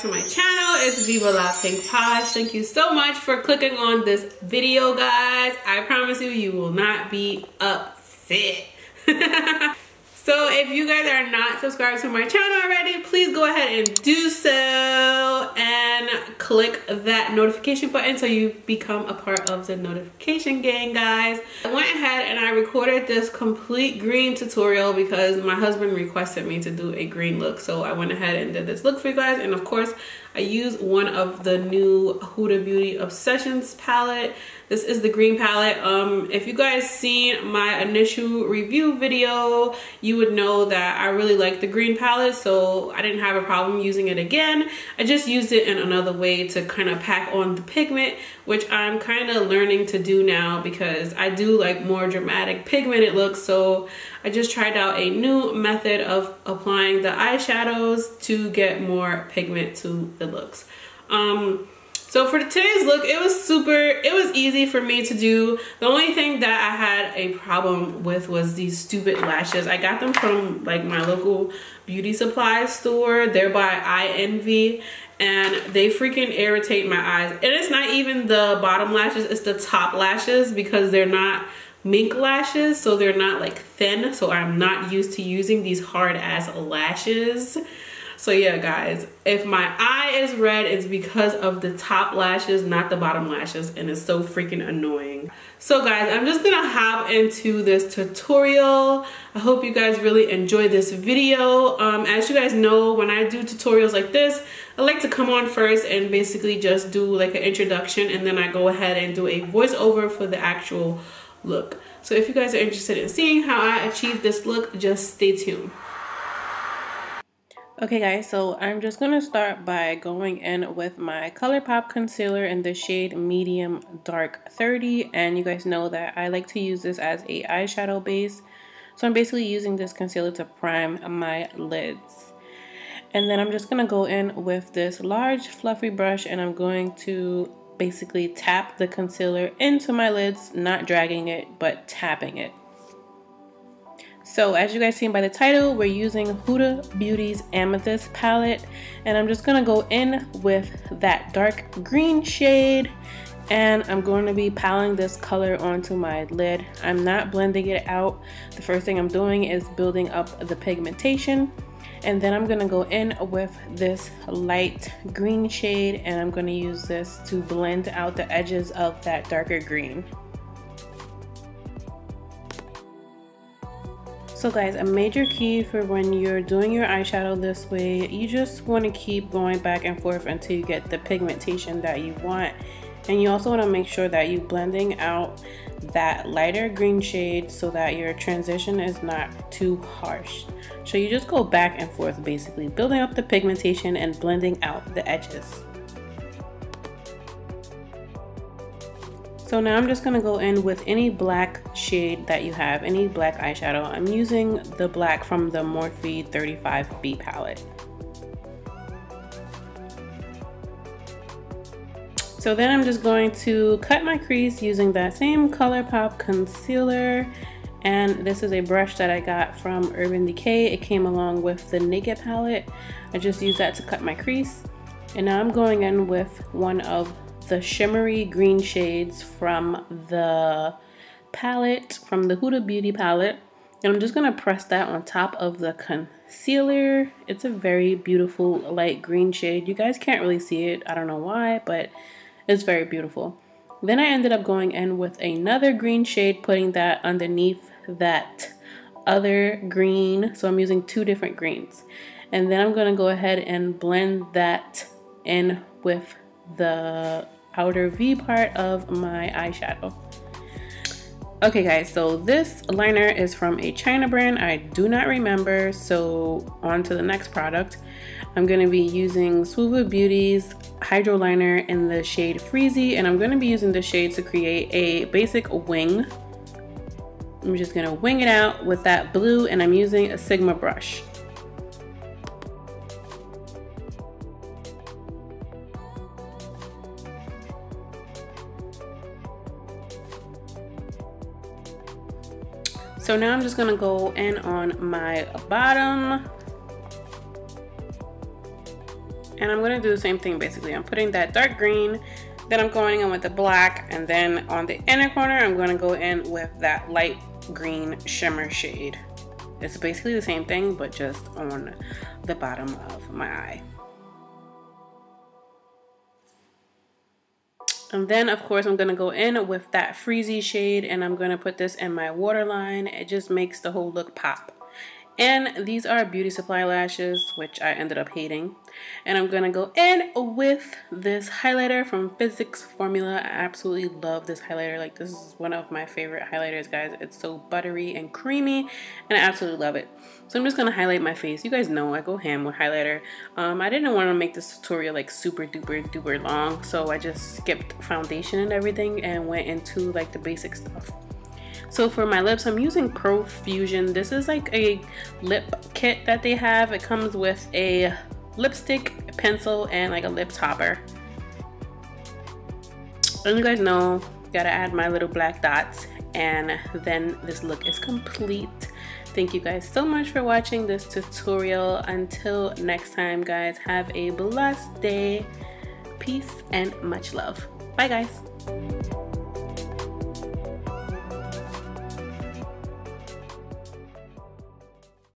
to my channel. It's Viva La Pink Posh. Thank you so much for clicking on this video, guys. I promise you will not be upset. So if you guys are not subscribed to my channel already, please go ahead and do so and click that notification button so you become a part of the notification gang, guys. I went ahead and I recorded this complete green tutorial because my husband requested me to do a green look. So I went ahead and did this look for you guys. And of course, I used one of the new Hudabeauty Obsessions palette. This is the green palette. If you guys seen my initial review video, you would know that I really like the green palette, so I didn't have a problem using it again. I just used it in another way to kind of pack on the pigment, which I'm kind of learning to do now because I do like more dramatic pigmented looks. So I just tried out a new method of applying the eyeshadows to get more pigment to the looks. So for today's look, it was easy for me to do. The only thing that I had a problem with was these stupid lashes. I got them from like my local beauty supply store. They're by Eye Envy, and they freaking irritate my eyes. And it's not even the bottom lashes, it's the top lashes because they're not mink lashes, so they're not like thin. So I'm not used to using these hard ass lashes. So yeah, guys, if my eye is red, it's because of the top lashes, not the bottom lashes, and it's so freaking annoying. So guys, I'm just gonna hop into this tutorial. I hope you guys really enjoy this video. As you guys know, when I do tutorials like this, I like to come on first and basically just do like an introduction, and then I go ahead and do a voiceover for the actual look. So if you guys are interested in seeing how I achieve this look, just stay tuned. Okay guys, so I'm just going to start by going in with my ColourPop concealer in the shade Medium Dark 30, and you guys know that I like to use this as a eyeshadow base. So I'm basically using this concealer to prime my lids. And then I'm just going to go in with this large fluffy brush, and I'm going to basically tap the concealer into my lids, not dragging it, but tapping it. So as you guys seen by the title, we're using Huda Beauty's Amethyst palette, and I'm just gonna go in with that dark green shade, and I'm going to be piling this color onto my lid. I'm not blending it out. The first thing I'm doing is building up the pigmentation, and then I'm gonna go in with this light green shade, and I'm gonna use this to blend out the edges of that darker green. So guys, a major key for when you're doing your eyeshadow this way, you just want to keep going back and forth until you get the pigmentation that you want. And you also want to make sure that you're blending out that lighter green shade so that your transition is not too harsh. So you just go back and forth, basically building up the pigmentation and blending out the edges. So now I'm just going to go in with any black shade that you have, any black eyeshadow. I'm using the black from the Morphe 35B palette. So then I'm just going to cut my crease using that same ColourPop concealer. And this is a brush that I got from Urban Decay. It came along with the Naked palette. I just used that to cut my crease. And now I'm going in with one of the shimmery green shades from the palette, from the Huda Beauty palette, and I'm just gonna press that on top of the concealer. It's a very beautiful light green shade. You guys can't really see it, I don't know why, but it's very beautiful. Then I ended up going in with another green shade, putting that underneath that other green, so I'm using two different greens. And then I'm gonna go ahead and blend that in with the outer V part of my eyeshadow. Okay guys, so this liner is from a China brand. I do not remember, so on to the next product. I'm going to be using Suvabeauty's Hydro Liner in the shade Freezie, and I'm going to be using this shade to create a basic wing. I'm just going to wing it out with that blue, and I'm using a Sigma brush. So now I'm just gonna go in on my bottom. And I'm gonna do the same thing basically. I'm putting that dark green, then I'm going in with the black, and then on the inner corner, I'm gonna go in with that light green shimmer shade. It's basically the same thing, but just on the bottom of my eye. And then of course I'm gonna go in with that Freezie shade, and I'm gonna put this in my waterline. It just makes the whole look pop. And these are beauty supply lashes, which I ended up hating. And I'm gonna go in with this highlighter from Physics Formula. I absolutely love this highlighter. Like, this is one of my favorite highlighters, guys. It's so buttery and creamy, and I absolutely love it. So I'm just gonna highlight my face. You guys know I go ham with highlighter. I didn't want to make this tutorial like super duper long, so I just skipped foundation and everything and went into like the basic stuff. So for my lips, I'm using Profusion. This is like a lip kit that they have. It comes with a lipstick, a pencil, and like a lip topper. And you guys know, gotta add my little black dots, and then this look is complete. Thank you guys so much for watching this tutorial. Until next time, guys, have a blessed day. Peace and much love. Bye, guys.